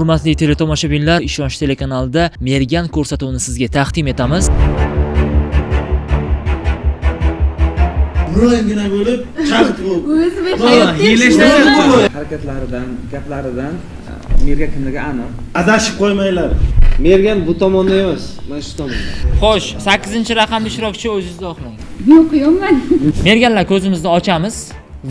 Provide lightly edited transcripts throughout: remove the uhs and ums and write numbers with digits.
hurmatli teletomoshabinlar, Ishonch telekanalida Mergan ko'rsatuvini sizga taqdim etamiz. Nurangina bo'lib, chaqit bo'lib. Harakatlaridan, gaplaridan Mergan kimligi aniq. Adashib qo'ymanglar. Mergan bu tomonda emas, mana shu tomonda. Xo'sh, 8-raqamli ishtirokchi o'zingizni oqlang. Yo'q, yo'qman. Merganlar ko'zimizni ochamiz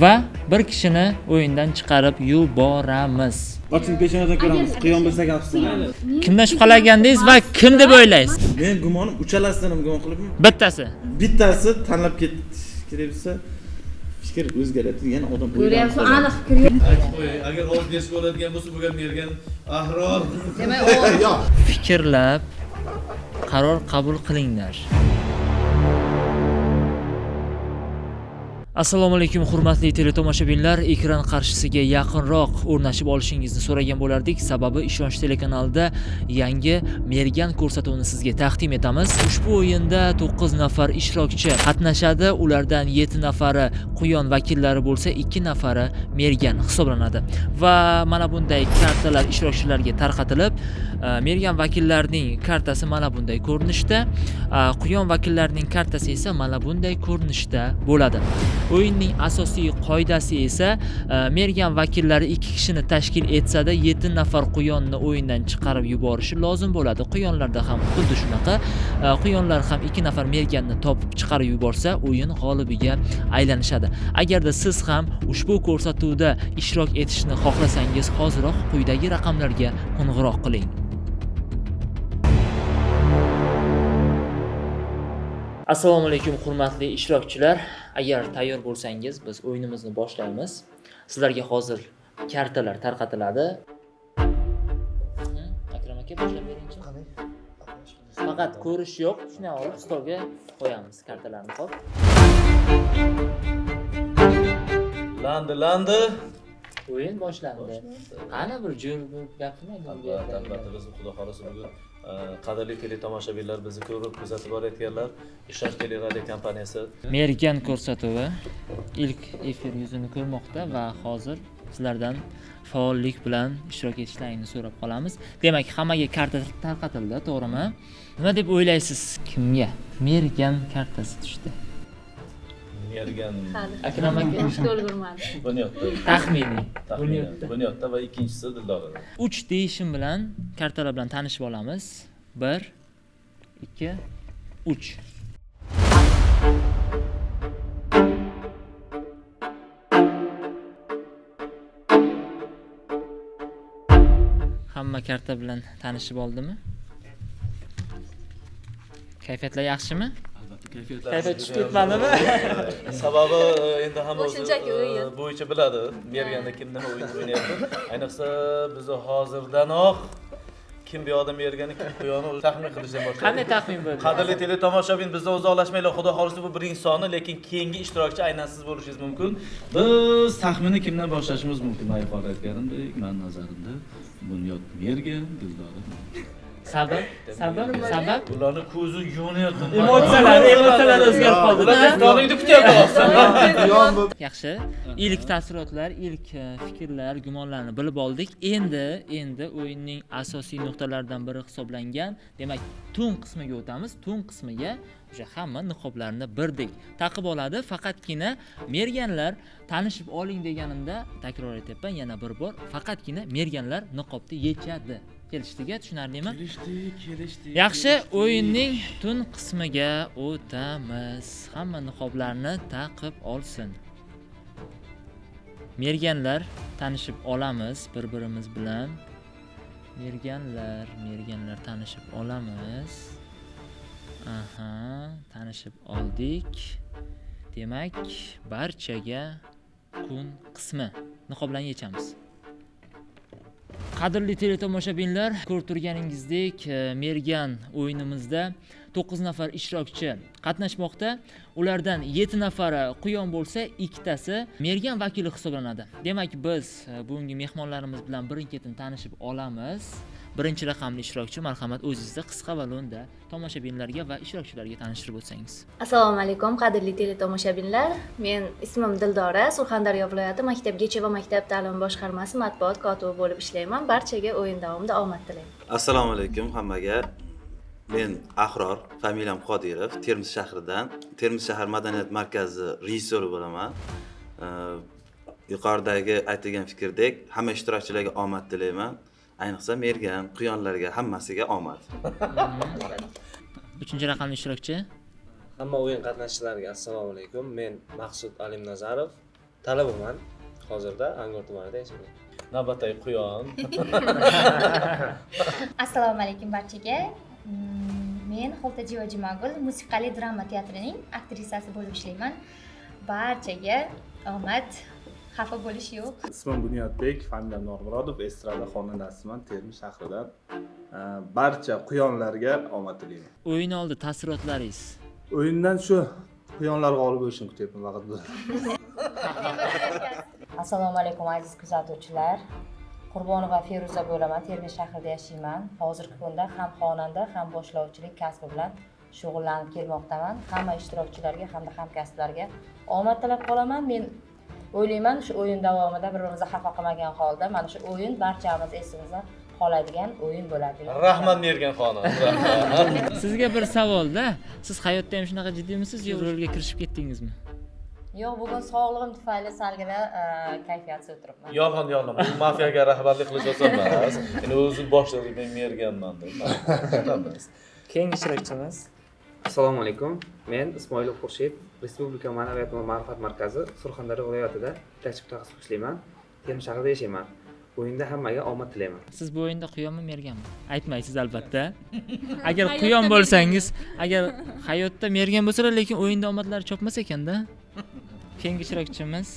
va bir kishini o'yindan chiqarib yuboramiz. Oching peshonadan ko'ramiz. Qiyon bilsa gapsiz. Kimdan shubhalagandingiz va kim deb o'ylaysiz? Men gumonim uchalasidan ham gumon qilibman. Bittasi. Bittasi tanlab ketish kerak bo'lsa, fikr o'zgaradi. Yana odam Ko'ryapsiz, aniq fikr yo'q. Agar ovoz berib bo'ladigan bo'lsa, bu ham Mergan ahror. Demak, Fikrlab qaror qabul qilinglar. Assalomu alaykum hurmatli teletomoshabinlar, ekran qarshisiga yaqinroq o'rnashib olishingizni so'ragan bo'lardik. Sababi Ishonch telekanalida yangi Mergan ko'rsatuvini sizga taqdim etamiz. Ushbu o'yinda 9 nafar ishtirokchi qatnashadi. Ulardan 7 nafari quyon vakillari bo'lsa, 2 nafari Mergan hisoblanadi. Va mana bunday kartalar ishtirokchilarga tarqatilib, Mergan vakillarining kartasi mana bunday ko'rinishda, quyon vakillarining kartasi esa mana bunday ko'rinishda bo'ladi. O'yinning asosiy qoidasi esa Mergan vakillari 2 kishini tashkil etsa-da 7 nafar quyonni o'yindan chiqarib yuborishi lozim bo'ladi. Quyonlarda ham xuddi shunaqa. Quyonlar ham 2 nafar Merganni topib chiqarib yuborsa, o'yin g'olibiga aylanishadi. Agarda siz ham ushbu ko'rsatuvda ishtirok etishni xohlasangiz, hoziroq quyidagi raqamlarga qo'ng'iroq qiling. Assalomu alaykum hurmatli ishtirokchilar. Agar tayyor bo'lsangiz, biz o'yinimizni boshlaymiz. Sizlarga hozir kartalar tarqatiladi. Akram aka boshlab beringchi. Faqat ko'rish yo'q, shuni olib stolga qo'yamiz kartalarni, xo'p. Landi. O'yin boshlandi. Qani bir jo'r gapirmaydi. Albatta biz xudo xolasa bugun qadrli teletomoshabinlar bizni ko'rib kuzatib borayotganlar. Ishonch teleradio kompaniyasi Mergan ko'rsatuvi ilk efir yuzini ko'rmoqda va hozir sizlardan faollik bilan ishtirok etishlaringni so'rab qolamiz. Demak, hammaga karta tarqatildi, to'g'rimi? Nima deb o'ylaysiz, kimga Mergan kartasi tushdi? Mergan Akram aka ulgurmadi. Bunyodda. taxminiy. Bunyodda va ikkinchisi Dildorada. 3 deyishim bilan kartalar bilan tanishib olamiz. 1 2 3. Hamma karta bilan tanishib oldimi? Kayfiyatlar yaxshimi? Kayfiyat tushib ketmadimi? Sababi endi hamma Shunchaki o'yin. bo'yicha biladi. Merganda kim nima o'yin o'ynayapti. Ayniqsa biz hozirdanoq kim bu yoqda Mergani, kim quyonni taxmin qilishdan boshladi. Qanday taxmin bo'ldi? Qadrli teletomoshabin, bizdan uzoqlashmanglar. Xudo xolisi bu birinchi soni, lekin keyingi ishtirokchi aynan siz bo'lishingiz mumkin. Biz taxminni kimdan boshlashimiz mumkin? Men yuqorida aytganimdek, men nazarimda Bunyod Mergan, Dildora. Sabab? Ularni ko'zi yonyapti. Emotsiyalar o'zgarib qoldi. Ular doningni kutyapti. Yaxshi. Ilk taassurotlar, ilk fikrlar, gumonlarni bilib oldik. Endi o'yinning asosiy nuqtalaridan biri hisoblangan, demak, tun qismiga o'tamiz. Tun qismiga o'sha hamma niqoblarni birdek taqib oladi. Faqatgina Merganlar tanishib oling deganimda takror aytyapman yana bir bor. Faqatgina Merganlar niqobni yechadi. Kelishdiga, tushunarlimi? Kelishdi. Yaxshi, o'yinning tun qismiga o'tamiz. Hamma niqoblarni taqib olsin. Merganlar tanishib olamiz bir-birimiz bilan. Merganlar tanishib olamiz. Aha, tanishib oldik. Demak, barchaga kun qismi niqoblarni yechamiz. Qadrli teletomoshabinlar, ko'rib turganingizdek, Mergan o'yinimizda 9 nafar ishtirokchi qatnashmoqda. Ulardan 7 nafari quyon bo'lsa, 2tasi Mergan vakili hisoblanadi. Demak, biz bugungi mehmonlarimiz bilan birin-ketin tanishib olamiz birinchi raqamli ishtirokchi, marhamat o'zingizni qisqa va lo'nda tomoshabinlarga va ishtirokchilarga tanishtirib o'tsangiz. Assalomu alaykum qadrli teletomoshabinlar. Men ismim Dildora, Surxondaryo viloyati Maktabgacha va maktab ta'limi boshqarmasi matbuot kotibi bo'lib ishlayman. Barchaga o'yin davomida omad tilayman. Assalomu alaykum hammaga. Men Ahror, familiyam Qodirov, Termiz shahridan, Termiz shahar madaniyat markazi rejissyori bo'laman. Yuqoridagi aytilgan fikrdek, hamma ishtirokchilarga omad tilayman. Ayniqsa mergan, quyonlarga hammasiga omad. 3-raqamli ishtirokchi. Hamma o'yin qatnashchilariga assalomu alaykum. Men Maqsud Alimnazarov, talabaman. Hozirda Angor tumanida yashayman. Navbatdagi quyon. Assalomu alaykum barchaga. Men Xoltajiva Jumagul musiqali drama teatrining aktrisasi bo'lib ishlayman. Barchaga omad, xafa bo'lish yo'q. Ismim Bunyodbek, familiyam Normurodov, estrada xonandasiman, Termiz shahridan. Barcha quyonlarga omad tilayman. O'yin oldi taassurotlaringiz. O'yindan shu quyonlar g'olib bo'lishini kutyapman faqat. Assalomu alaykum aziz kuzatuvchilar. Qurbonova Feruza bo'laman, Termiz shahrida yashayman. Hozirgi kunda ham xonanda, ham boshlovchilik kasbi bilan shug'ullanib kelmoqdaman. Hamma ishtirokchilarga hamda hamkasblarga omad tilab qolaman. Men o'ylayman, shu o'yin davomida bir-birimizni xafa qilmagan holda mana shu o'yin barchamiz esimizda qoladigan o'yin bo'ladi. Rahmat Mergan xonim. Sizga bir savolda, siz hayotda ham shunaqa jiddiymisiz yo rolga kirishib ketdingizmi? Yo'q, bugun sog'lig'im tufayli salgina kayfiyatsiz o'tiribman. Yolg'on. Bu mafiyaga rahbarlik qilish oson emas. Endi o'zi boshlig'i men merganman deb. Keyingi ishtirokchimiz. Assalomu alaykum. Men Ismoilov Xurshid, Respublika Ma'naviyat va ma'rifat markazi Surxondaryo viloyatida yetakchi mutaxassis ishlayman. Termiz shahrida yashayman. O'yinda hammaga omad tilayman. Siz bu o'yinda quyonmi, merganmi? Aytmaysiz albatta. Agar quyon bo'lsangiz, agar hayotda mergan bo'lsalar, lekin o'yinda omadlari chopmas ekanda. Keyingi ishtirokchimiz.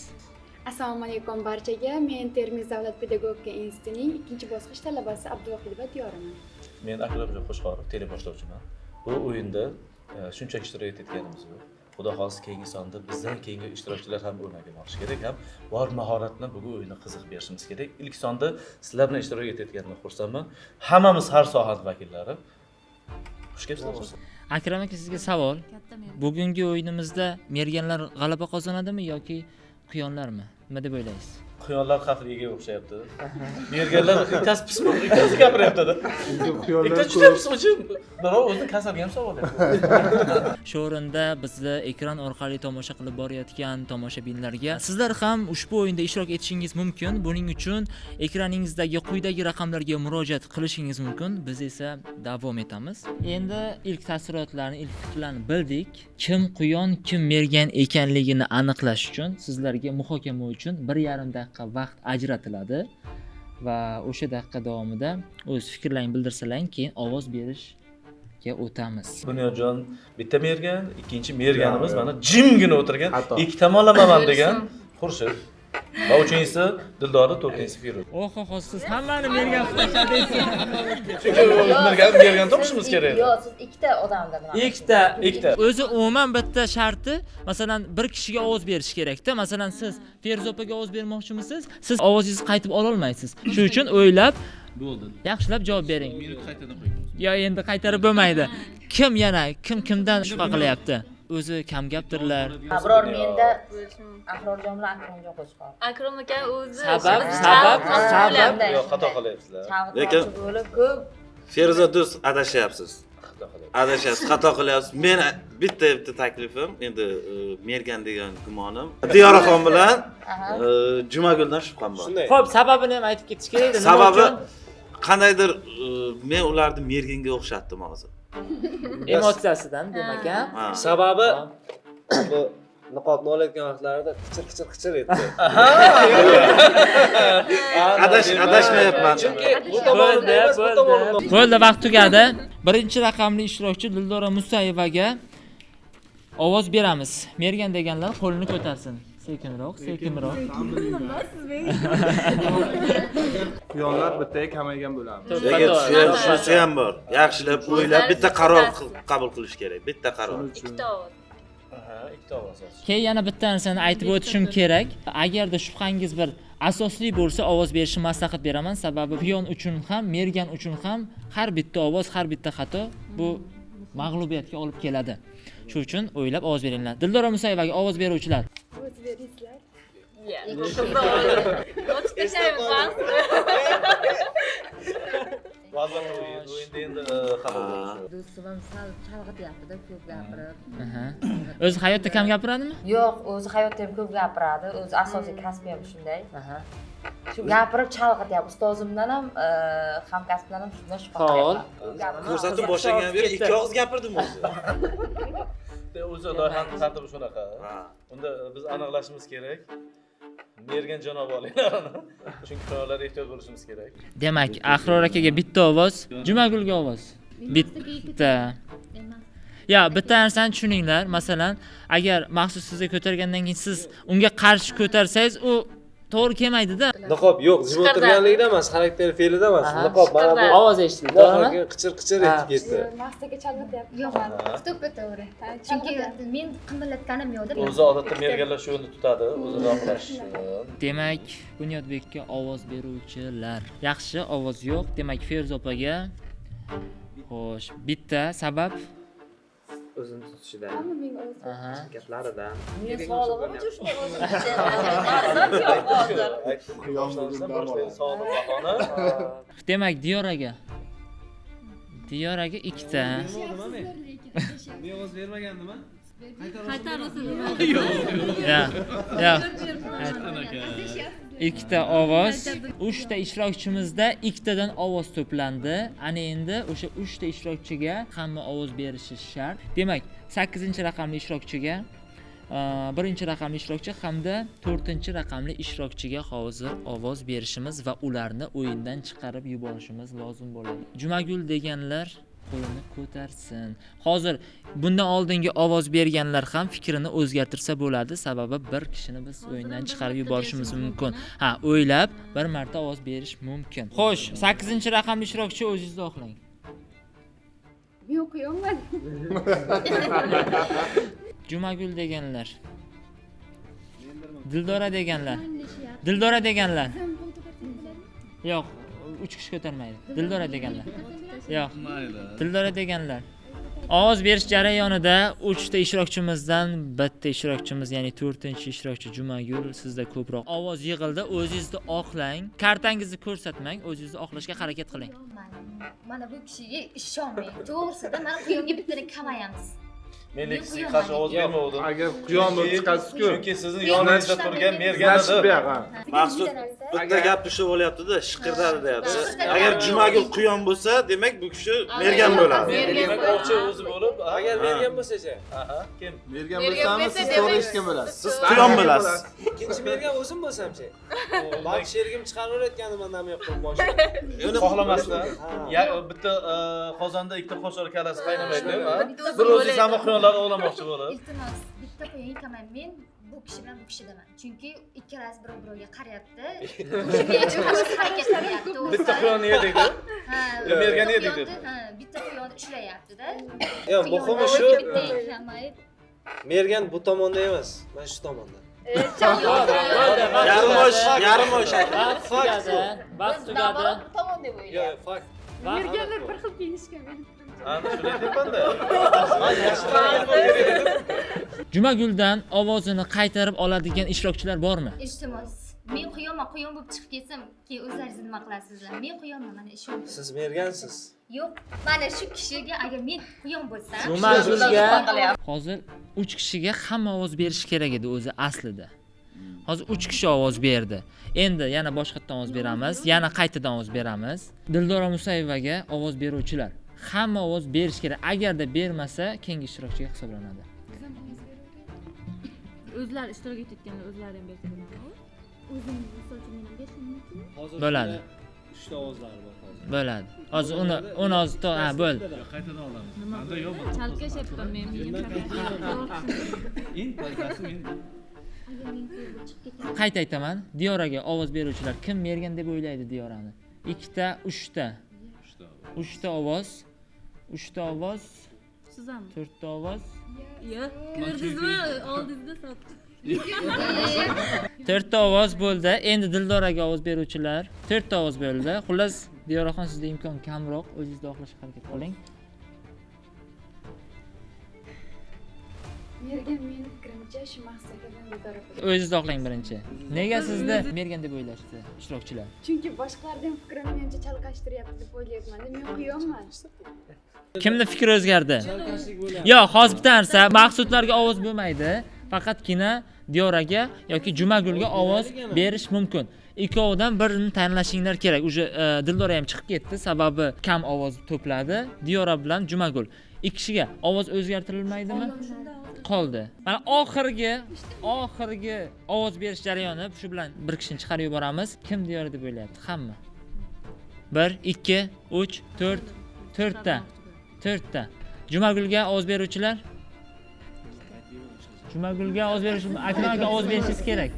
Assalomu alaykum barchaga. Men Termiz davlat pedagogika institutining 2-bosqich talabasi Abduvohidova Diyoraman. Men Akramjon Qo'shqorov, teleboshlovchiman. Bu o'yinda shunchaki ishtirok etganimiz yo'q. Xudo xohlasa keyingi sonda bizdan keyingi ishtirokchilar ham o'rnak olishi kerak, ham bor mahorat bilan bugun o'yinni qiziq berishimiz kerak. Ilk sonda sizlar bilan ishtirok etayotganimdan xursandman. Hammamiz har soha vakillari. Xush kelibsiz. Akram aka, sizga savol. Bugungi o'yinimizda merganlar g'alaba qozonadimi yoki quyonlarmi? Nima deb o'ylaysiz? Quyonlar xavfliga o'xshayapti. Merganlar ikkitasi pismiq, ikkitasi gapiryapti-da. Ikkitasi juda pismiqchi. Birov o'zini kasalga ham savolyapti. Shu o'rinda bizni ekran orqali tomosha qilib borayotgan tomoshabinlarga sizlar ham ushbu o'yinda ishtirok etishingiz mumkin. Buning uchun ekraningizdagi quyidagi raqamlarga murojaat qilishingiz mumkin. Biz esa davom etamiz. Endi ilk taassurotlarni, ilk fikrlarni bildik. Kim quyon, kim mergan ekanligini aniqlash uchun sizlarga muhokama uchun 1,5 daqiqa vaqt ajratiladi va o'sha daqiqa davomida o'z fikrlaringizni bildirsalaring, keyin ovoz berishga o'tamiz. Bunyodjon bitta mergan, ikkinchi merganimiz mana jimgina o'tirgan, ikki tomonlamaman degan Xurshid. Va uchinchisi Dildora, to'rtinchisi Feruza. Oho, siz hammani mergan qilishdingiz. Chunki mergan topishimiz kerak edi. Yo'q, siz ikkita odamga nima? Ikkita. O'zi umuman bitta sharti, masalan, bir kishiga ovoz berish kerak-da. Masalan, siz Feruza opaga ovoz bermoqchimisiz? Siz ovozingizni qaytib ola olmaysiz. Shuning uchun o'ylab, bo'ldi. Yaxshilab javob bering. Qaytadan qo'ying. Yo, endi qaytarib bo'lmaydi. Kim yana kimdan shubha qilyapti? O'zi kam gapdirlar. Abror menda Ahrorjon bilan Akramjon Qo'shqorov. Akram aka o'zi Sabab? Yo'q, xato qilyapsizlar. Lekin bo'lib ko'p Feruza do'st adashyapsiz. Xato qilyapsiz. Men bitta taklifim, endi mergan degan gumonim. Diyoraxon bilan Jumaguldan shubham bor. Xo'p, sababini ham aytib ketish kerak-da. Sababi qandaydir men ularni merganga o'xshatdim hozir. Emotsiyasidan demak, ha? Sababi bu niqobni olayotgan vaqtlarida qichir etdi. Adashmayapman. Chunki bu tomonda emas, bu tomonda. Bo'ldi, vaqt tugadi. Birinchi raqamli ishtirokchi Dildora Musayevaga ovoz beramiz. Mergan deganlar qo'lini ko'tarsin. Sekinroq. Quyonlar bittaga kamaygan bo'lamiz. Lekin shunisi ham bor. Yaxshilab o'ylab bitta qaror qabul qilish kerak. Bitta qaror. Ikkita ovoz. Aha, ikkita ovoz bor. Keyin yana bitta narsani aytib o'tishim kerak. Agarda shubhangiz bir asosli bo'lsa, ovoz berishni maslahat beraman, sababi piyon uchun ham, mergan uchun ham har bitta ovoz, har bitta xato bu mag'lubiyatga olib keladi. Shuning uchun o'ylab ovoz beringlar. Dildora Musayevaga ovoz beruvchilar. Ovoz beringlar. Vazir o'yinda endi xabar bo'ladi. Do'stim ham sal chalg'ityapti-da, ko'p gapirib. O'zi hayotda kam gapiradimi? Yo'q, o'zi hayotda ham ko'p gapiradi. O'zi asosiy kasbi ham shunday. Shu gapirib chalg'ityapti. Ustozimdan ham, hamkasbimdan ham shundan shubha qilyapman. Ko'rsatib boshlagan beri ikki og'iz gapirdim o'zi. O'zi loyihani tartibi shunaqa. Unda biz aniqlashimiz kerak. Mergan janob olinglarni. Chunki to'g'rilar ehtiyot bo'lishimiz kerak. Demak, Ahror akaga bitta ovoz, Jumagulga ovoz. Bitta. Ya, bitta narsani tushuninglar. Masalan, agar maxsus sizga ko'targandan keyin siz unga qarshi ko'tarsangiz, u to'g'ri kelmaydi-da. Niqob yo'q, jim o'tirganligida emas, xarakter fe'lida emas. Niqob mana bu ovoz eshitdi, to'g'rimi? Qichir-qichir etib ketdi. Maqsadga chalg'ityapti. Yo'q, to'g'ri. Chunki men qimillatganim yo'qda. O'zi odatda merganlar shu yo'lda tutadi, o'zi roqlash. Demak, Bunyodbekka ovoz beruvchilar. Yaxshi, ovoz yo'q. Demak, Feruza opaga xo'sh, bitta sabab O'zini tutishidan, Hamma menga ovoz beradi. aha. harakatlaridan. Men sog'lig'im uchun shunday o'zim yo'q hozir. Sog'liq bahona. Demak, Diyoraga. Diyoraga ikkita. Men ovoz bermagandimmi? Ya. Ya. Ikkita ovoz. 3 ta ishtirokchimizda ikkitadan ovoz to'plandi. Ana endi o'sha 3 ta ishtirokchiga hamma ovoz berishi shart. Demak, 8-raqamli ishtirokchiga, 1-raqamli ishtirokchi hamda 4-raqamli ishtirokchiga hozir ovoz berishimiz va ularni o'yindan chiqarib yuborishimiz lozim bo'ladi. Jumagul deganlar qo'lini ko'tarsin. Hozir bundan oldingi ovoz berganlar ham fikrini o'zgartirsa bo'ladi, sababi bir kishini biz o'yindan chiqarib yuborishimiz mumkin. Ha, o'ylab bir marta ovoz berish mumkin. Xo'sh, 8-raqamli ishtirokchi o'zingizni oqlang. Men o'qiyolman. Jumagul deganlar. Dildora deganlar. Dildora deganlar. Yo'q, 3 kishi ko'tarmaydi. Dildora deganlar. Yo'q. Dildora deganlar. Ovoz berish jarayonida 3 ta ishtirokchimizdan bitta ishtirokchimiz, ya'ni 4-ishtirokchi Jumagul sizda ko'proq ovoz yig'ildi. O'zingizni oqlang. Kartangizni ko'rsatmang, o'zingizni oqlashga harakat qiling. Mana bu kishiga ishonmang. To'g'risida mana quyonga bittani kamayamiz. Men lekin qarshi ovoz bermadim. Agar quyon bo'lib chiqasiz-ku. Chunki sizni yoningizda turgan mergan Nashib edi. yo'q. Maqsud bitta gap tushib olyapti-da, shiqirdadi deyapti. Agar Jumagul quyon bo'lsa, demak bu kishi mergan bo'ladi. Demak, ovchi o'zi bo'lib, Agar bergan bo'lsa-chi? aha, kim? Mergan bo'lsangiz siz to'g'ri eshitgan bo'lasiz. Siz quyon bo'lasiz. Ikkinchi bergan o'zim bo'lsam-chi? Bak sherigim chiqaraverayotgandim nima yo'q boshida. Xohlamasdan. Ya bitta qozonda ikkita qo'shor kalasi qaynamaydi, ha? Bir o'zingiz ham quyonlar o'g'lamoqchi bo'lib. Iltimos, bitta quyonga kamay. Men bu kishi bilan bu kishidaman. Chunki ikkalasi bir-biriga qarayapti. Shunga harakat qilyapti. Bitta quyonni yedik-da. Ha, mergan yedik deb. Ha, bitta quyonni ushlayapti-da. Yo'q, muhimi shu, Bitta kamayib. mergan bu tomonda emas, mana shu tomonda. Yarim osh. Vaqt tugadi. Tomon deb o'ylayapti. Yo'q, fakt. Merganlar bir xil kelishgan. Ana shunday deyapman-da. Jumaguldan ovozini qaytarib oladigan ishtirokchilar bormi? Iltimos. Men quyonman, quyon bo'lib chiqib ketsam, keyin o'zlaringiz nima qilasizlar? Men quyonman, mana ishoning. Siz mergansiz. Yo'q, mana shu kishiga agar men quyon bo'lsam, Jumagulga hozir 3 kishiga hamma ovoz berish kerak edi o'zi aslida. Hozir 3 kishi ovoz berdi. Endi yana boshqatdan ovoz beramiz, yana qaytadan ovoz beramiz. Dildora Musayevaga ovoz beruvchilar. Hamma ovoz berish kerak. Agarda bermasa, keyingi ishtirokchiga hisoblanadi. O'zlari ishtirok etayotganlar o'zlari ham bersa bo'ladi. O'zim misol uchun men ham berishim mumkinmi? Bo'ladi. 3 ta ovozlari bor hozir. Bo'ladi. Hozir uni hozir ha, bo'ldi. Qaytadan olamiz. Menda yo'qmi? Chalkashyapman men. Qayta aytaman. Diyoraga ovoz beruvchilar kim mergan deb o'ylaydi Diyorani? 2 ta, 3 ta. 3 ta ovoz. 3 ta ovoz. ham. 4 ta ovoz. Yo'q, ko'rdingizmi? Oldingizda sotdim. 4 ta ovoz bo'ldi. Endi Dildoraga ovoz beruvchilar 4 ta ovoz bo'ldi. Xullas, Diyoraxon sizda imkon kamroq, o'zingizni oqlashga harakat qiling. Mergan meni fikrimcha shu maqsaddan Dildora. O'zingizni oqlang birinchi. Nega sizni Mergan deb o'ylashdi ishtirokchilar? Chunki boshqalarning fikrini menimcha chalqashtiryapti deb o'ylayapman. Men quyonman. Kimni fikri o'zgardi? Yo'q, hozir bitta narsa, maqsudlarga ovoz bo'lmaydi. Faqatgina Diyoraga yoki Jumagulga ovoz berish mumkin. Ikkovidan birini tanlashinglar kerak. Uje Dildora ham chiqib ketdi, sababi kam ovoz to'pladi. Diyora bilan Jumagul. Ikki kishiga ovoz o'zgartirilmaydimi? Qoldi. Mana oxirgi ovoz berish jarayoni shu bilan bir kishini chiqarib yuboramiz. Kim Diyora deb o'ylayapti? Hamma. 1 2 3 4 4 ta. Jumagulga ovoz beruvchilar? Jumagulga ovoz berish, Akraga ovoz berishingiz kerak.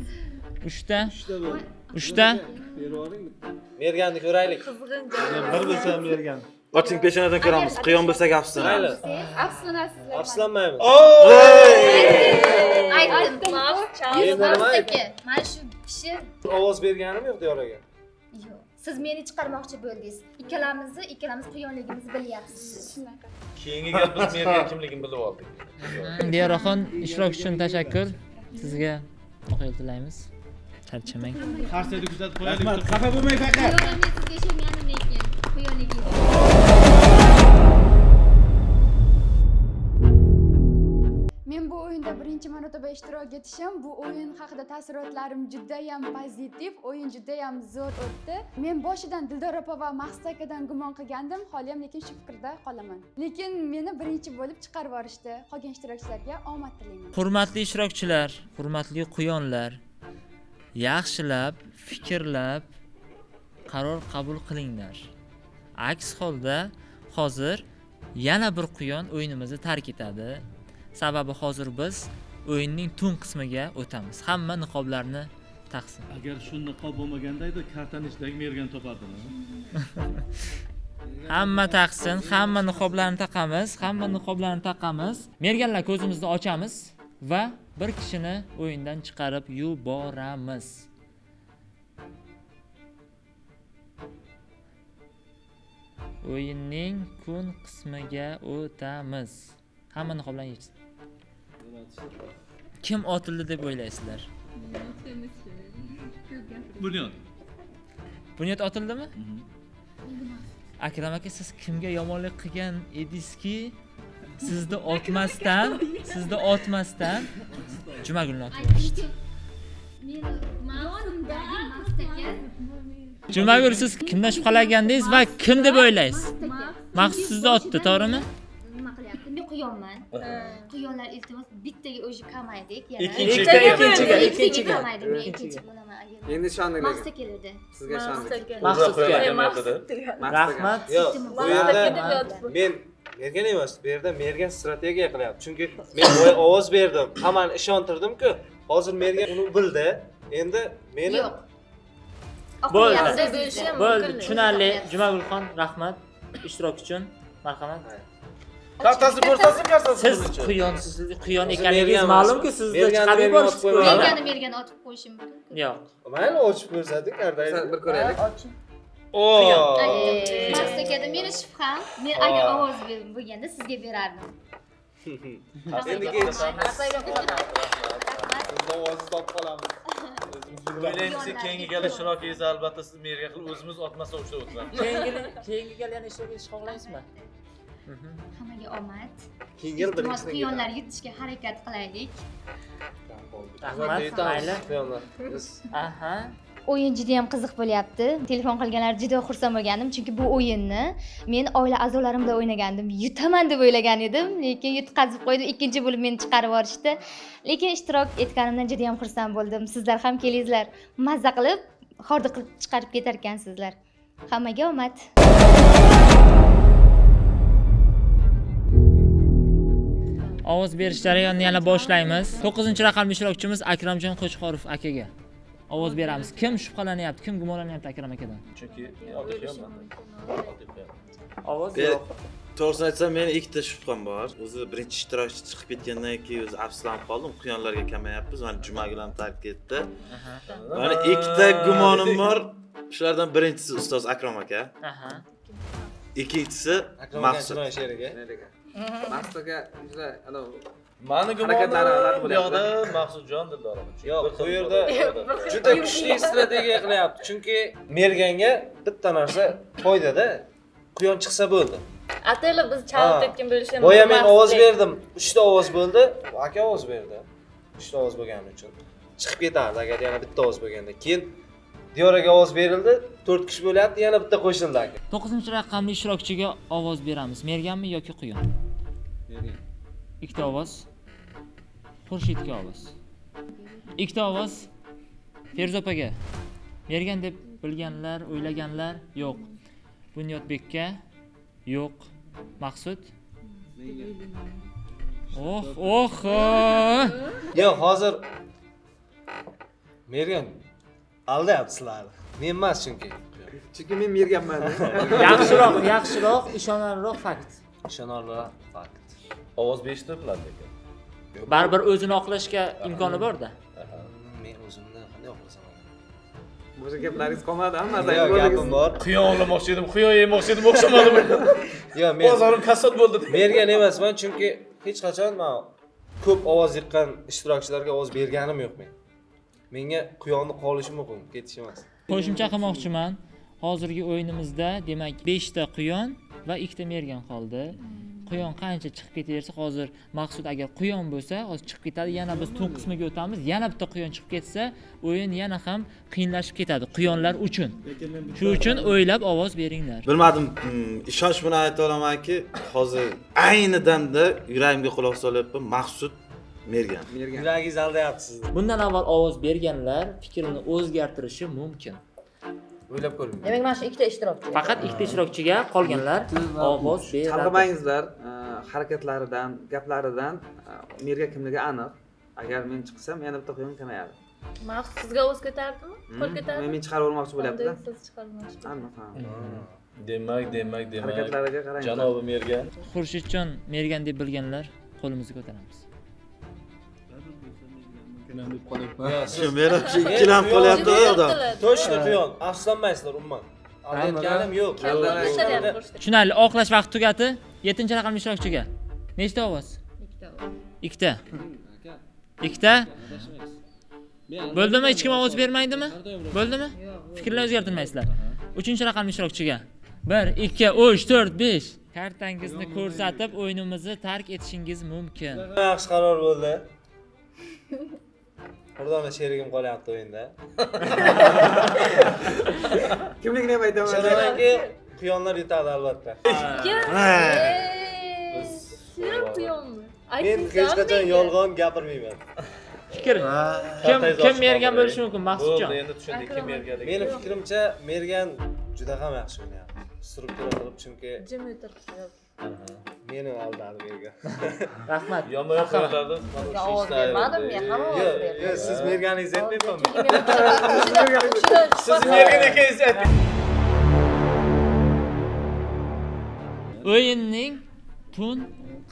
3 ta. 3 ta. Merganni ko'raylik. Bir desam bergan. Oching peshonadan ko'ramiz. Qiyon bo'lsa gapsin. Mayli. Afsuslanasizlar. Afsuslanmaymiz. Aytdim. Mana shu kishi Ovoz berganim yo'q Diyoraga. yo'q. Siz meni chiqarmoqchi bo'ldingiz. Ikkalamiz quyonligimizni bilyapsiz. Shunaqa. Keyingi gal biz Mergan kimligini bilib oldik. Diyoraxon, ishtirok uchun tashakkur. Sizga muvaffaqiyat tilaymiz. Charchamang. Qarsakda kuzatib qo'yaylik. Rahmat, xafa bo'lmang faqat. Sizga ishonganim lekin quyonligingiz. Men bu o'yinda birinchi marotaba ishtirok etishim, bu o'yin haqida taassurotlarim juda ham pozitiv, o'yin juda ham zo'r o'tdi. Men boshidan Dildora opa va Maqsud akadan gumon qilgandim, hali ham lekin shu fikrda qolaman. Lekin meni birinchi bo'lib chiqarib yuborishdi. Qolgan ishtirokchilarga omad tilayman. Hurmatli ishtirokchilar, hurmatli quyonlar, yaxshilab, fikrlab qaror qabul qilinglar. Aks holda hozir yana bir quyon o'yinimizni tark etadi. Sababi hozir biz o'yinning tun qismiga o'tamiz. Hamma niqoblarni taqsin. Agar shu niqob bo'lmaganda edi, kartani ichidagi Mergan topardimi? Hamma taqsin, hamma niqoblarni taqamiz. Merganlar ko'zimizni ochamiz va bir kishini o'yindan chiqarib yuboramiz. O'yinning kun qismiga o'tamiz. Hamma niqoblarni yechsin. Kim otildi deb o'ylaysizlar? Bunyod otildimi? Akram aka, siz kimga yomonlik qilgan edingizki, sizni otmasdan Jumagulni otib yuborishdi. Jumagul, siz kimdan shubhalagandingiz va kim deb o'ylaysiz? Maqsud sizni otdi, to'g'rimi? Nima qilyapti? Men quyonman. Quyonlar iltimos bittaga o'zi kamaydik. Ikkinchiga kamaydim. Ikkinchi bo'laman agar. Endi ishondik. Maqsad keladi. Sizga ishondik. Maqsudga. Rahmat. Bu yerda men Mergan emas, bu yerda Mergan strategiya qilyapti. Chunki men ovoz berdim, hammani ishontirdim-ku. Hozir Mergan uni bildi. Endi meni Yo'q. Bo'ldi, tushunarli. Jumagulxon, rahmat ishtirok uchun. Marhamat. Kartasi ko'rsatsin, Siz quyon ekanligingiz ma'lum-ku, sizni chiqarib yuborishdi. Mergan otib qo'yishim mumkin. Yo'q. mayli ochib ko'rsating, qardaydi. Bir ko'raylik. Maqsud akada meni shubham, men agar ovoz bo'lganda sizga berardim. Endigi ovozni topib qolamiz. O'ylaymiz, keyingi gal ishtirokingizni albatta siz Mergan qilib o'zimiz otmasa o'shda o'tiramiz. Keyingi gal yana ishtirok etishni xohlaysizmi? Hammaga omad. Keyingi yil Iltimos quyonlar yutishga harakat qilaylik. Rahmat, mayli. Aha. O'yin juda ham qiziq bo'lyapti. Telefon qilganlar juda xursand bo'lgandim, chunki bu o'yinni men oila a'zolarim bilan o'ynagandim. Yutaman deb o'ylagan edim, lekin yutqazib qo'ydi. Ikkinchi bo'lib meni chiqarib yuborishdi. Lekin ishtirok etganimdan juda ham xursand bo'ldim. Sizlar ham kelingizlar. Mazza qilib, hordiq qilib chiqarib ketar ekansizlar. Hammaga omad. Ovoz berish jarayonini yana boshlaymiz. 9-raqamli ishtirokchimiz Akramjon Qo'chqorov akaga ovoz beramiz. Kim shubhalanyapti, kim gumonlanyapti Akram akadan? Chunki otiq yo'qman. Ovoz yo'q. To'g'risini aytsam, meni ikkita shubham bor. O'zi birinchi ishtirokchi chiqib ketgandan keyin o'zi afsuslanib qoldim. Quyonlarga kamayapmiz. Mana Jumagul ham tark etdi. Mana ikkita gumonim bor. Shulardan birinchisi ustoz Akrom aka. Ikkinchisi Maqsud. Maqsud aka juda ana Mani gumonim bu yoqda Maqsudjon Dildor aka. Yo'q, bu yerda juda kuchli strategiya qilyapti. Chunki merganga bitta narsa foydada. Quyon chiqsa bo'ldi. Ataylar biz chalib ketgan bo'lishimiz. Boya men ovoz berdim. 3 ta ovoz bo'ldi. Aka ovoz berdi. 3 ta ovoz bo'lgani uchun chiqib ketardi agar yana bitta ovoz bo'lganda. Keyin Diyoraga ovoz berildi. 4 kishi bo'lyapti, yana bitta qo'shildi aka. 9-raqamli ishtirokchiga ovoz beramiz. Merganmi yoki Quyon? Mergan. Ikkita ovoz. Xurshidga ovoz. Ikkita ovoz Feruza opaga. Mergan deb bilganlar, o'ylaganlar yo'q. Bunyodbekka yo'q. Maqsud? Oh. Yo'q, hozir mergan aldayapti sizlarni. Men emas chunki. chunki men merganman. Yaxshiroq, ishonarliroq fakt. Ishonarliroq fakt. Ovoz berishni biladi lekin. Baribir o'zini oqlashga imkoni bor-da. Men o'zimni qanday oqlasam bo'ladi? Bo'sha gaplaringiz qolmadi, hammasi Yo'q, gapim bor. Quyon olamoqchi edim, quyon yemoqchi edim, o'xshamadi bu. Yo'q, men Bozorim kasod bo'ldi. mergan emasman chunki hech qachon men ko'p ovoz yiqqan ishtirokchilarga ovoz berganim yo'q men. Menga quyonni qolishi mumkin, ketish emas. Qo'shimcha qilmoqchiman. Hozirgi o'yinimizda demak 5 ta Quyon va 2 ta Mergan qoldi. Quyon qancha chiqib ketaversa, hozir Maqsud agar Quyon bo'lsa, hozir chiqib ketadi, yana biz to'ng qismiga o'tamiz. Yana bitta Quyon chiqib ketsa, o'yin yana ham qiyinlashib ketadi Quyonlar uchun. Shuning uchun o'ylab ovoz beringlar. Bilmadim, ishonch bilan ayta olamanki, hozir ayni damda yuragimga quloq solyapman. Maqsud Mergan. Yuragingiz aldayapti sizni. Bundan avval ovoz berganlar fikrini o'zgartirishi mumkin. O'ylab ko'ring. Demak, mana shu ikkita ishtirokchi. Faqat ikkita ishtirokchiga qolganlar ovoz beradi. Chalg'imangizlar, harakatlaridan, gaplaridan merga kimligi aniq. Agar men chiqsam, yana bitta quyon kamayadi. Maqsud sizga o'z ko'tardimi? Qo'l ko'tardimi? Men chiqarib olmoqchi bo'lyapti-da. Siz chiqarmoqchi. Aniq, ha. Demak. Harakatlariga qarang. Janobi Mergan. Xurshidjon Mergan deb bilganlar qo'limizni ko'taramiz. Shu men ham ikkilanib qolyapti odam. To'shni quyon, afsuslanmaysizlar umuman. Aldayotganim yo'q. Tushunarli, oqlash vaqti tugadi. 7-raqamli ishtirokchiga nechta ovoz? 2 ta. 2 ta? Bo'ldimi? Hech kim ovoz bermaydimi? Bo'ldimi? Fikrlarni o'zgartirmaysizlar. 3-raqamli ishtirokchiga 1, 2, 3, 4, 5 kartangizni ko'rsatib o'yinimizni tark etishingiz mumkin. Yaxshi qaror bo'ldi. Birdana sherigim qolyapti o'yinda. Kimligini ham aytaman. Ishonamanki, quyonlar yutadi albatta. Sen quyonmi? Men hech qachon yolg'on gapirmayman. Fikr. Kim Mergan bo'lishi mumkin? Maqsudjon. Endi tushundik kim Merganligi. Meni fikrimcha Mergan juda ham yaxshi o'ynayapti. Struktura qilib chunki Jim o'tirib. meni aldadi Mergan. Rahmat. Yonma-yoq qo'yiladi. Ovoz bermadim, men ham ovoz berdim. Yo'q, siz Merganingizni aytmayapman. Siz Mergan ekansiz ayting. O'yinning tun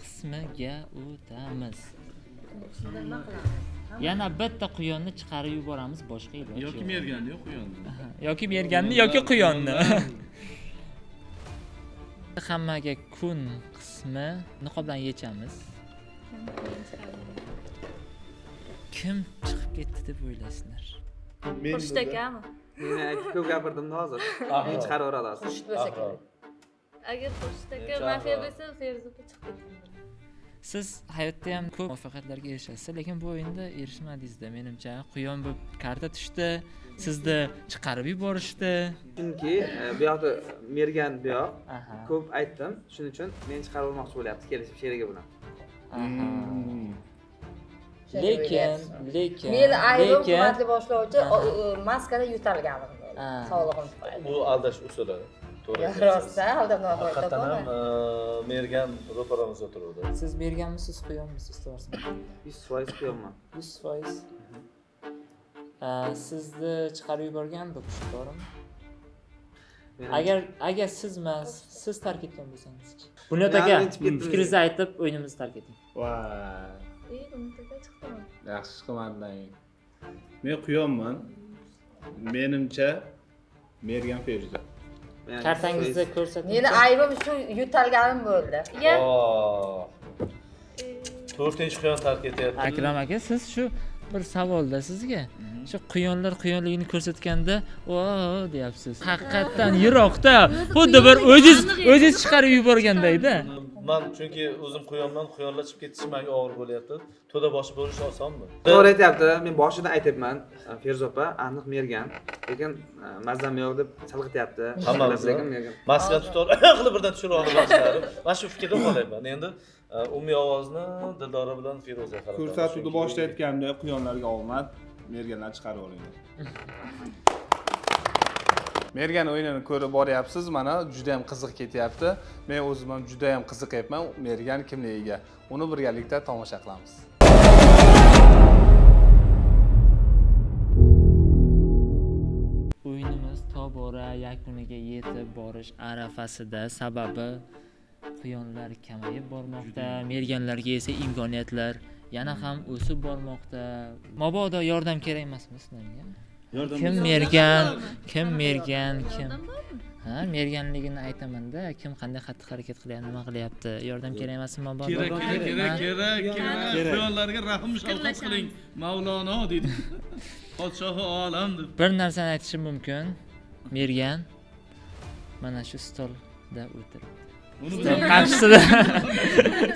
qismiga o'tamiz. Yana bitta quyonni chiqarib yuboramiz, boshqa iloj yo'q. Yoki Merganni, yo'q Quyonni. Yoki Merganni, yoki Quyonni. Hammaga kun qismi niqobdan yechamiz. Kim chiqib ketdi deb o'ylaysizlar? Xurshid akami? Men ko'p gapirdim hozir. Men chiqarib yuboradi hozir. Xurshid bo'lsa kerak. Agar Xurshid aka mafiya bo'lsa, Feruza opa chiqib ketadi. Siz hayotda ham ko'p muvaffaqiyatlarga erishasiz, lekin bu o'yinda erishmadingizda. Menimcha, quyon bo'lib karta tushdi, sizni chiqarib yuborishdi. Chunki bu yoqda mergan bu yoq. Ko'p aytdim, shuning uchun men chiqarib olmoqchi bo'lyapti kelishib sherigi bilan. Lekin Men ayrim hurmatli boshlovchi maskada yutalganim. Sog'lig'im tufayli. Bu aldash usuli. To'g'ri. Rostdan aldamdan foyda Haqiqatan ham bo'lmadi. Mergan ro'paramizda turuvdi. siz berganmisiz, quyonmisiz, to'g'risini? 100% quyonman. 100%. Sizni chiqarib yuborgan bu kishi, to'g'rimi? Agar siz emas, siz tark etgan bo'lsangiz-chi. Bunyod aka, fikringizni aytib o'yinimizni tark eting. Voy, Bunyod aka chiqdimi? yaxshi chiqmandan. Men quyonman. Menimcha Mergan Feruza. Kartangizni ko'rsating. Meni aybim shu yo'talganim bo'ldi. To'rtinchi quyon tark etyapti. Akram aka, siz shu bir savolda sizga shu quyonlar quyonligini ko'rsatganda o deyapsiz. Haqiqatdan yiroqda, xuddi bir o'zingiz chiqarib yuborgandayda. Men chunki o'zim quyonman, quyonlar chiqib ketishi menga og'ir bo'lyapti. To'da boshi bo'lish osonmi? To'g'ri aytyapti. Men boshidan aytyapman, Feruza opa aniq Mergan. Lekin mazam yo'q deb chalg'ityapti. Hammamiz lekin Mergan. Maskani tutib, qilib birdan tushirib olib. Mana shu fikrda qolayman. Endi umumiy ovozni Dildora bilan Feruza qarab. Ko'rsatuvni boshlayotganda quyonlarga omad, Merganlar chiqarib olinglar. Mergan o'yinini ko'rib boryapsiz, mana juda ham qiziq ketyapti. Men o'zim ham juda ham qiziqyapman Mergan kimligiga. Uni birgalikda tomosha qilamiz. O'yinimiz tobora yakuniga yetib borish arafasida, sababi quyonlar kamayib bormoqda, merganlarga esa imkoniyatlar yana ham o'sib bormoqda. Mabodo yordam kerak emasmi sizlarga? Kim mergan, kim? Ha, merganligini aytaman-da, kim qanday xatti-harakat qilyapti, nima qilyapti? Yordam kerak emasmi Mabodo? Kerak. Quyonlarga rahm shafqat qiling. Mavlono dedi. Podshohi olam deb. Bir narsani aytishim mumkin. Mergan mana shu stolda o'tiribdi. Stol qarshisida.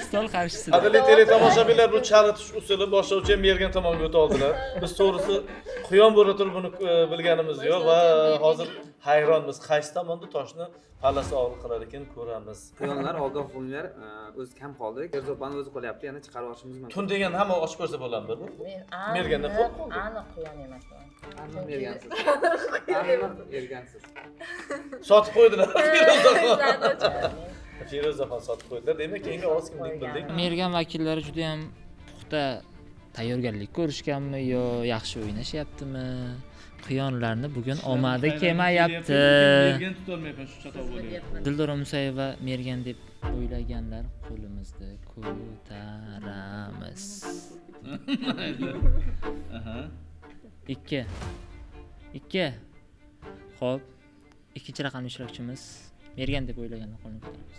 Stol qarshisida. Qadrli teletomoshabinlar, bu chalitish usuli boshlovchi Mergan tomonga o'ta oldilar. Biz to'g'risi quyon bo'la turib buni bilganimiz yo'q va hozir hayronmiz. Qaysi tomonda toshni pallasi og'ir qilar ekan ko'ramiz. Quyonlar ogoh bo'linglar, o'zi kam qoldi. Feruza opani o'zi qolyapti, yana chiqarib olishimiz mumkin. Tun degan hamma ochib ko'rsa bo'ladimi? Men Merganda aniq quyon emasman. Aniq Mergansiz. Aniq Mergansiz. Sotib qo'ydilar. Feruzaxon sotib qo'ydilar. Demak, keyingi ovoz kimlik bildik. Mergan vakillari juda ham puxta tayyorgarlik ko'rishganmi yo yaxshi o'ynashyaptimi? Quyonlarni bugun omadi kelmayapti. Mergan tutolmayapman, shu chatoq bo'lyapti. Dildora Musayeva Mergan deb o'ylaganlar qo'limizni ko'taramiz. Aha. 2. Xo'p. Ikkinchi raqamli ishtirokchimiz Mergan deb o'ylaganlar qo'lini ko'taramiz.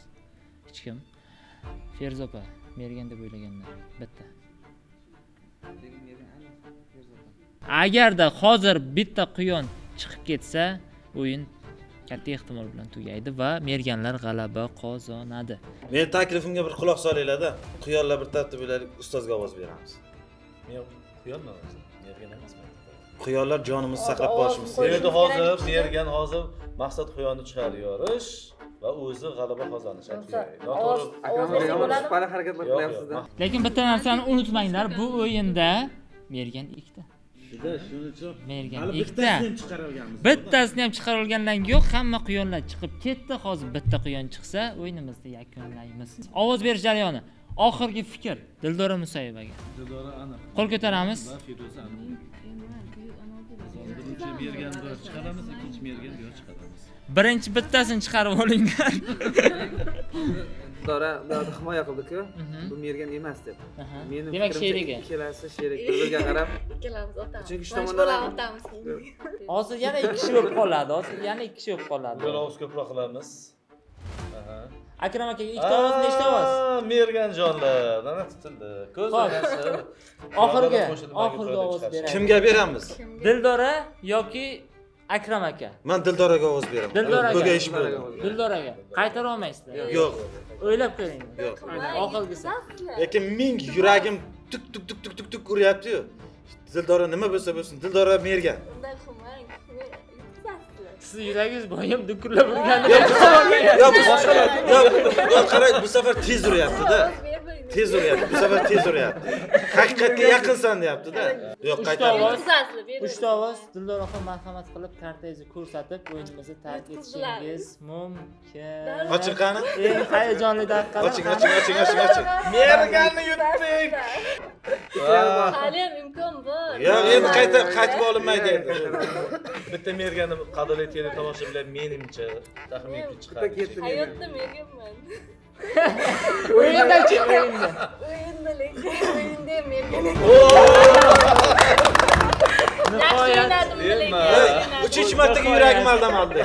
Hech kim. Feruza opa Mergan deb o'ylaganlar bitta. Agarda hozir bitta quyon chiqib ketsa, o'yin katta ehtimol bilan tugaydi va merganlar g'alaba qozonadi. Men taklifimga bir quloq solinglar-da. Quyonlar bir tartib bo'laylik, ustozga ovoz beramiz. Men quyonman o'zi. Mergan emasman. Quyonlar jonimizni saqlab qolishimiz kerak. Endi hozir Mergan hozir maqsad quyonni chiqarib yorish va o'zi g'alaba qozonish kerak. Noto'g'ri harakatlar qilyapsiz-da. Lekin bitta narsani unutmanglar, bu o'yinda mergan ikkita. Shuning uchun Mergan hali ikkita. bittasini ham chiqarolganmiz. Bittasini ham chiqarilgandan yo'q, hamma quyonlar chiqib ketdi. Hozir bitta quyon chiqsa, o'yinimizni yakunlaymiz. Ovoz berish jarayoni. Oxirgi fikr Dildora Musayevaga. Dildora aniq. Qo'l ko'taramiz. Feruza aniq. Birinchi Mergan bir chiqaramiz, ikkinchi Mergan yo'q chiqaramiz. Birinchi bittasini chiqarib olinglar. Dora himoya qildi-ku, bu Mergan emas deb. Meni Demak, sherigi. Ikkalasi sherik bir-biriga qarab. Ikkalamiz otamiz. Chunki shu tomondan otamiz. Hozir yana 2 kishi bo'lib qoladi. Hozir yana 2 kishi bo'lib qoladi. Bir ovoz ko'proq qilamiz. Aha. Akram akaga ikkita ovoz, nechta ovoz? Mergan jonlar, mana tutildi. Ko'z o'ynashi. Oxirgi ovoz beramiz. Kimga beramiz? Dildora yoki Akram aka? Men Dildoraga ovoz beraman. Dildoraga. Bo'lgan ish bo'ldi. Dildoraga. Qaytara olmaysizlar. Yo'q. O'ylab ko'ring. Yo'q. Oxirgisi. Lekin men yuragim tuk tuk tuk tuk tuk tuk uryapti-yu. Dildora nima bo'lsa bo'lsin, Dildora Mergan. Unday qilmang. Siz yuragingiz doim dukurlab urganda. Yo'q, yo'q, qarang, bu safar tez uryapti-da. Tez uryapti. Bu safar tez uryapti. Haqiqatga yaqinsan deyapti-da. Yo'q, qaytarmayman. 3 ovoz Dildoraxon marhamat qilib kartangizni ko'rsatib o'yinimizni tark etishingiz mumkin. Oching qani? Eng hayajonli daqiqalar. Oching. Merganni yutdik. Hali ham imkon bor. Yo'q, endi qaytib olinmaydi endi. Bitta Merganni qadrli tomoshabinlar menimcha taxmin chiqardi. Hayotda merganman. O'yindachi, o'yinda. O'yinda lekin o'yinda ham mergan Uchinchi martaga yuragim aldamadi.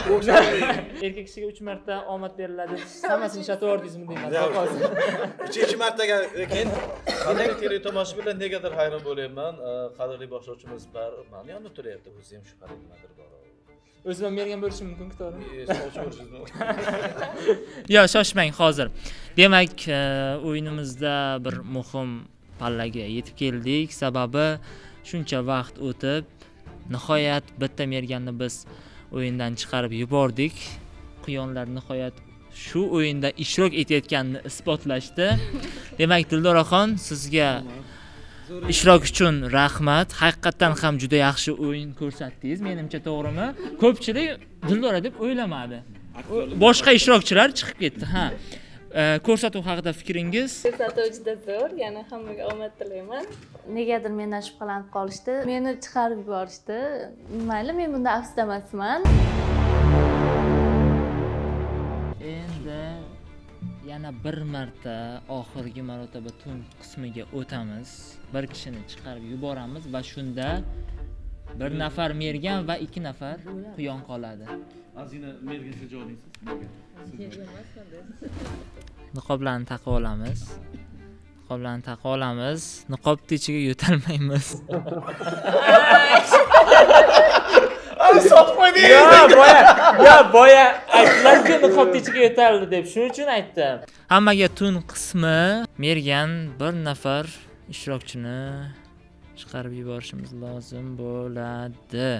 Erkak kishiga 3 marta omad beriladi. Hammasini ishlatavordingizmi deyman. Uchinchi martaga keyin qanday teletomoshabinlar negadir hayron bo'lyapman. Qadrli boshlovchimiz mani yonimda turyapti. O'zi ham shubhali nimadir bor. O'zi ham mergan bo'lishi mumkin, to'g'rimi? Sovchi bo'lishingiz mumkin. Yo, shoshmang hozir. Demak, o'yinimizda bir muhim pallaga yetib keldik. Sababi shuncha vaqt o'tib, nihoyat bitta merganni biz o'yindan chiqarib yubordik. Quyonlar nihoyat shu o'yinda ishtirok etayotganini isbotlashdi. Demak, Dildoraxon, sizga ishtirok uchun rahmat. Haqiqatan ham juda yaxshi o'yin ko'rsatdingiz, menimcha, to'g'rimi? Ko'pchilik Dildora deb o'ylamadi. Boshqa ishtirokchilar chiqib ketdi. Ha. Ko'rsatuv haqida fikringiz? Ko'rsatuv juda zo'r, yana hammaga omad tilayman. Negadir mendan shubhalanib qolishdi, meni chiqarib yuborishdi. Mayli, men bunda afsusdamasman. Endi yana bir marta oxirgi marotaba tun qismiga o'tamiz. Bir kishini chiqarib yuboramiz va shunda bir nafar mergan va 2 nafar quyon qoladi. Ozgina mergancha joylaysiz. Niqoblarni taqib olamiz. Niqobni ichiga yo'talmaymiz. Sotib qo'ydingiz. Boya aytdilar-ku niqobni ichiga yo'taldi deb. Shuning uchun aytdim. Hammaga tun qismi mergan bir nafar ishtirokchini chiqarib yuborishimiz lozim bo'ladi.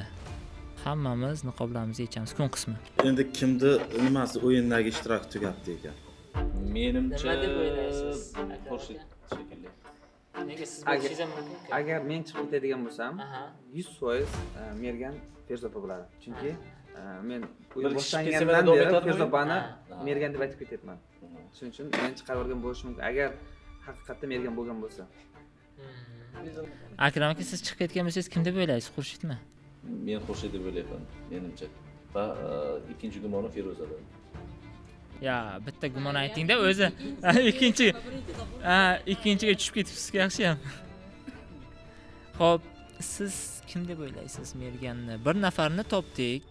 Hammamiz niqoblarimizni yechamiz. Kun qismi. Endi kimni nimasi o'yindagi ishtirok tugabdi ekan? Menimcha Nima deb o'ylaysiz? Xurshid shekilli. Nega siz bo'lishingiz ham mumkin? Agar men chiqib ketadigan bo'lsam, 100% mergan Ferzopa bo'ladi. Chunki men o'yin boshlangandan beri Ferzopani mergan deb aytib ketyapman. Shuning uchun men chiqarib olgan bo'lishim mumkin. Agar haqiqatda mergan bo'lgan bo'lsa. Akram aka, siz chiqib ketgan bo'lsangiz kim deb o'ylaysiz? Xurshidmi? Men Xurshid deb o'ylayman, menimcha. Va ikkinchi gumonim Feruzada. Ya, bitta gumon ayting-da o'zi. Ikkinchiga tushib ketibsiz, yaxshi ham. Xo'p, siz kim deb o'ylaysiz merganni? Bir nafarni topdik.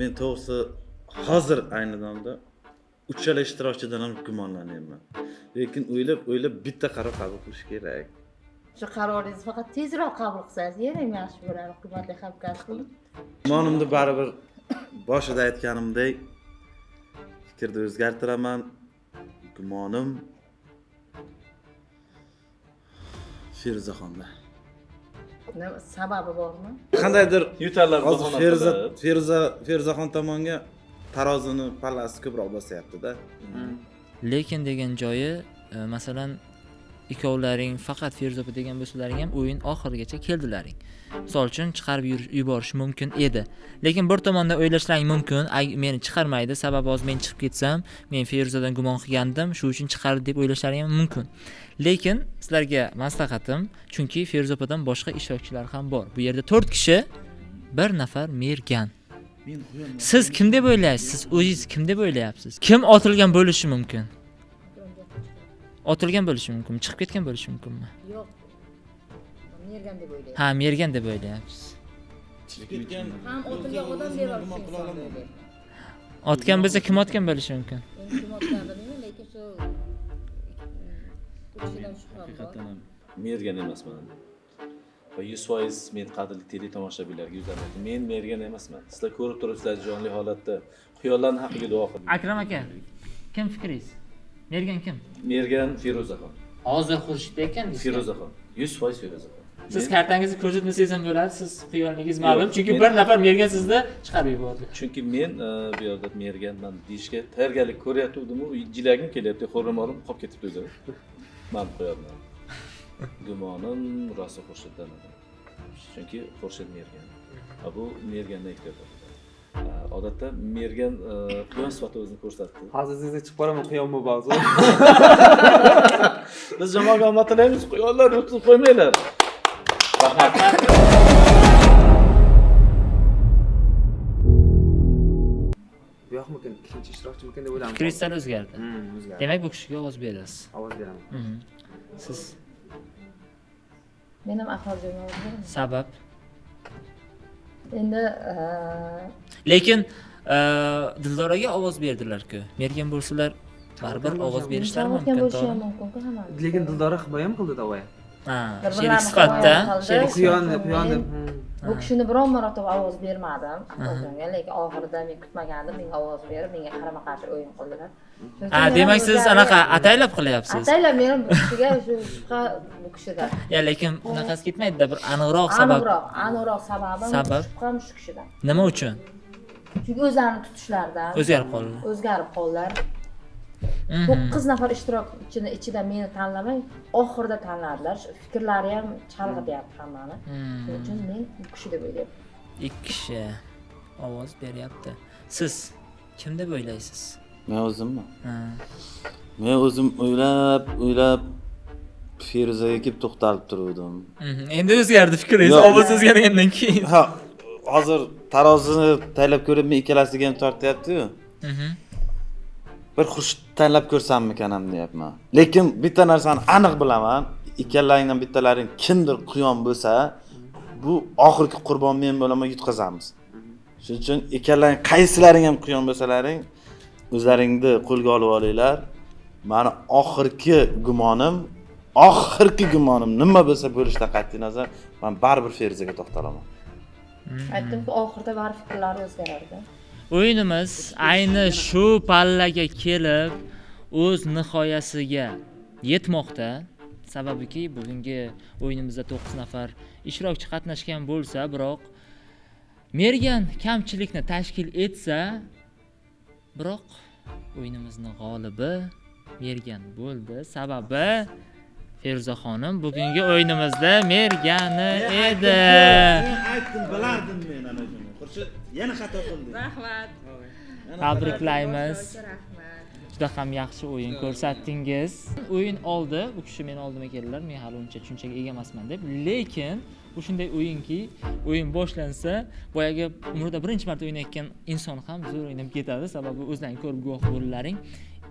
Men to'g'risi hozir ayni damda uchala ishtirokchidan ham gumonlanyapman. Lekin o'ylab bitta qaror qabul qilish kerak. Shu qaroringizni faqat tezroq qabul qilsangiz yana ham yaxshi bo'ladi, hurmatli hamkasbim. Gumonimni baribir boshida aytganimdek fikrni o'zgartiraman. Gumonim Feruzaxonda. Nima sababi bormi? Qandaydir yutarlar Feruzaxon tomonga tarozini pallasi ko'proq bosyapti-da. Lekin degan joyi, masalan, ikkovlaring faqat Ferzopa degan bo'lsalaring ham o'yin oxirigacha keldilaring. Misol uchun chiqarib yuborish mumkin edi. Lekin bir tomondan o'ylashlaring mumkin, meni chiqarmaydi, sababi hozir men chiqib ketsam, men Feruzadan gumon qilgandim, shu uchun chiqardi deb o'ylashlaring ham mumkin. Lekin sizlarga maslahatim, chunki Ferzopadan boshqa ishtirokchilar ham bor. Bu yerda 4 kishi, bir nafar mergan. Siz kim deb o'ylaysiz? Siz o'zingiz kim deb o'ylayapsiz? Kim otilgan bo'lishi mumkin? Otilgan bo'lishi mumkinmi? Chiqib ketgan bo'lishi mumkinmi? Yo'q. Mergan deb o'ylayman. Ha, mergan deb o'ylayapsiz. Chiqib ketgan ham otilgan odam deyapsiz. Otgan bo'lsa kim otgan bo'lishi mumkin? Endi kim otgan bilmayman, lekin shu uchidan shubham bor. Haqiqatan ham mergan emasman. Va 100% men qadrli teletomoshabinlarga yuzaman. Men mergan emasman. Sizlar ko'rib turibsizlar jonli holatda. Xuyollarning haqqiga duo qiling. Akram aka, kim fikringiz? Mergan kim? Mergan Feruzaxon. Hozir Xurshid ekansiz. Feruzaxon. 100% Feruzaxon. Siz kartangizni ko'rsatmasangiz ham bo'ladi, siz xiyonligingiz ma'lum. Chunki bir nafar mergan sizni chiqarib yubordi. Chunki men bu yerda merganman deyishga tayyorgarlik ko'ryaptdim, jilagim kelyapti, xo'rimorim qolib ketibdi o'zi. Men qo'yaman. Gumonim rosa Xurshiddan. Chunki Xurshid mergan. Bu mergandan ehtiyot. Odatda mergan quyon sifatida o'zini ko'rsatdi. Hozir sizga chiqib boraman qiyommi ba'zi. Biz jamoaga omad tilaymiz, quyonlar yutib qo'ymanglar. Rahmat. Bu yoqmikin ikkinchi ishtirokchi mumkin deb o'yladim. Fikringizdan o'zgardi. O'zgardi. Demak, bu kishiga ovoz berasiz. Ovoz beraman. Siz Men ham Ahmadjon ovoz beraman. sabab. Endi Lekin Dildoraga ovoz berdilar-ku. Mergan bo'lsalar baribir ovoz berishlari mumkin mumkin. bo'lishi ham mumkin-ku hammasi. Lekin Dildora Xiboy ham qildi davoy. Ha, Bir-birlarini sherik sifatda, himoya qildi. sherik Quyon deb, Men quyon deb. Bu kishini biron marotaba ovoz bermadim Ahmadjonga, lekin oxirida men kutmagandim, menga ovoz berib, menga qarama-qarshi o'yin qildilar. Ha, demak siz anaqa ataylab qilyapsiz. Ataylab men bu kishiga shu shubha bu kishida. Ya, lekin bunaqasi ketmaydi-da, bir aniqroq sabab. Aniqroq sababim Sabab? shubham shu kishidan. Nima uchun? Chunki o'zlarini tutishlaridan O'zgarib qoldi. o'zgarib qoldilar. 9 nafar ishtirokchini ichida meni tanlamay, oxirida tanladilar. Fikrlari ham chalg'ityapti hammani. Shuning uchun men bu kishi deb o'ylayman. Ikki kishi ovoz beryapti. Siz kim deb o'ylaysiz? Men o'zimmi? Ha. Men o'zim o'ylab Feruzaga kelib to'xtalib turdim. Endi o'zgardi fikringiz, ovoz o'zgargandan keyin. Ha, hozir tarozini taylab ko'rib, ikkalasiga ham tortyapti-yu. Bir Xurshid tanlab ko'rsammikanam deyapman. Lekin bitta narsani aniq bilaman, ikkalaringdan bittalaring kimdir quyon bo'lsa, bu oxirgi qurbon men bo'laman, yutqazamiz. Shuning uchun ikkalaring qaysilaring ham quyon bo'lsalaring, o'zlaringni qo'lga olib olinglar. Meni oxirgi gumonim nima bo'lsa bo'lishdan qat'iy nazar, men baribir Feruzaga to'xtalaman. Aytdimku, oxirida bari fikrlari o'zgaradi. O'yinimiz ayni shu pallaga kelib o'z nihoyasiga yetmoqda. Sababiki bugungi o'yinimizda 9 nafar ishtirokchi qatnashgan bo'lsa, biroq Mergan kamchilikni tashkil etsa, biroq o'yinimizning g'olibi Mergan bo'ldi. Sababi Feruza xonim bugungi o'yinimizda Mergani edi. Men aytdim, bilardim men ana shuni. Xurshid yana xato qildi. Rahmat. Tabriklaymiz. Juda ham yaxshi o'yin ko'rsatdingiz. O'yin oldi, u kishi meni oldimga keldilar. Men hali uncha tushunchaga ega emasman deb. Lekin bu shunday o'yinki, o'yin boshlansa, boyaga umrida birinchi marta o'ynayotgan inson ham zo'r o'ynab ketadi. Sababi o'zlaring ko'rib guvoh bo'ldilaring.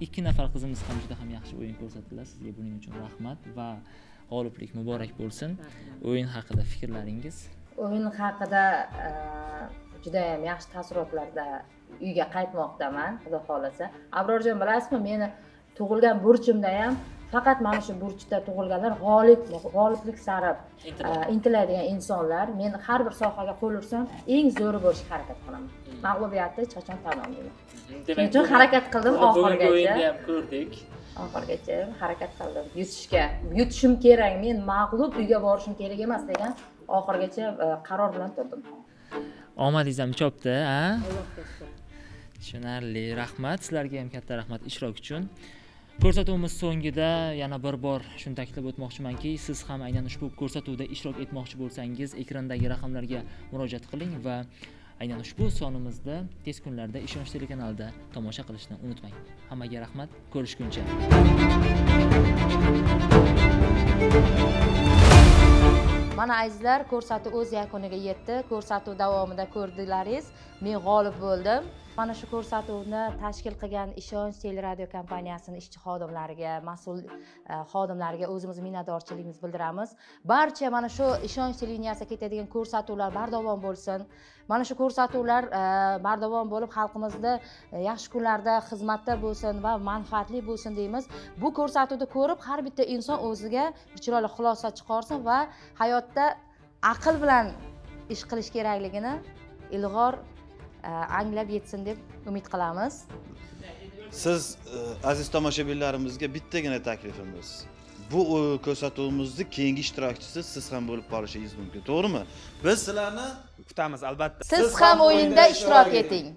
2 nafar qizimiz ham juda ham yaxshi o'yin ko'rsatdilar. Sizga buning uchun rahmat va g'oliblik muborak bo'lsin. O'yin haqida fikrlaringiz? O'yin haqida juda ham yaxshi taassurotlarda uyga qaytmoqdaman, xudo xolasa. Abrorjon, bilasizmi, meni tug'ilgan burchimda ham faqat mana shu burchda tug'ilganlar g'oliblik sari intiladigan insonlar. Men har bir sohaga qo'l ursam, eng zo'ri bo'lishga harakat qilaman. Mag'lubiyatni hech qachon tan olmayman. Shuning uchun harakat qildim oxirigacha. O'yinni ham ko'rdik. Oxirigacha harakat qildim yutishga. Yutishim kerak, men mag'lub uyga borishim kerak emas degan oxirigacha qaror bilan turdim. Omadingiz ham chopdi, ha? Tushunarli. Rahmat. Sizlarga ham katta rahmat ishtirok uchun. Ko'rsatuvimiz so'ngida yana bir bor shuni ta'kidlab o'tmoqchimanki, siz ham aynan ushbu ko'rsatuvda ishtirok etmoqchi bo'lsangiz, ekrandagi raqamlarga murojaat qiling va aynan ushbu sonimizda tez kunlarda Ishonch telekanalida tomosha qilishni unutmang. Hammaga rahmat. Ko'rishguncha. Mana azizlar, ko'rsatuv o'z yakuniga yetdi. Ko'rsatuv davomida ko'rdingiz, men g'olib bo'ldim. Mana shu ko'rsatuvni tashkil qilgan Ishonch teleradio kompaniyasining ishchi xodimlariga, mas'ul xodimlariga o'zimiz minnatdorchiligimizni bildiramiz. Barcha mana shu Ishonch televideniyasiga ketadigan ko'rsatuvlar bardavom bo'lsin. Mana shu ko'rsatuvlar bardavom bo'lib, xalqimizda yaxshi kunlarda xizmatda bo'lsin va manfaatli bo'lsin deymiz. Bu ko'rsatuvni ko'rib, har bitta inson o'ziga chiroyli xulosa chiqarsin va hayotda aql bilan ish qilish kerakligini ilg'or anglab yetsin deb umid qilamiz. Siz aziz tomoshabinlarimizga bittagina taklifimiz. Bu ko'rsatuvimizning keyingi ishtirokchisi siz ham bo'lib qolishingiz mumkin, to'g'rimi? Biz sizlarni kutamiz albatta. Siz ham o'yinda ishtirok eting.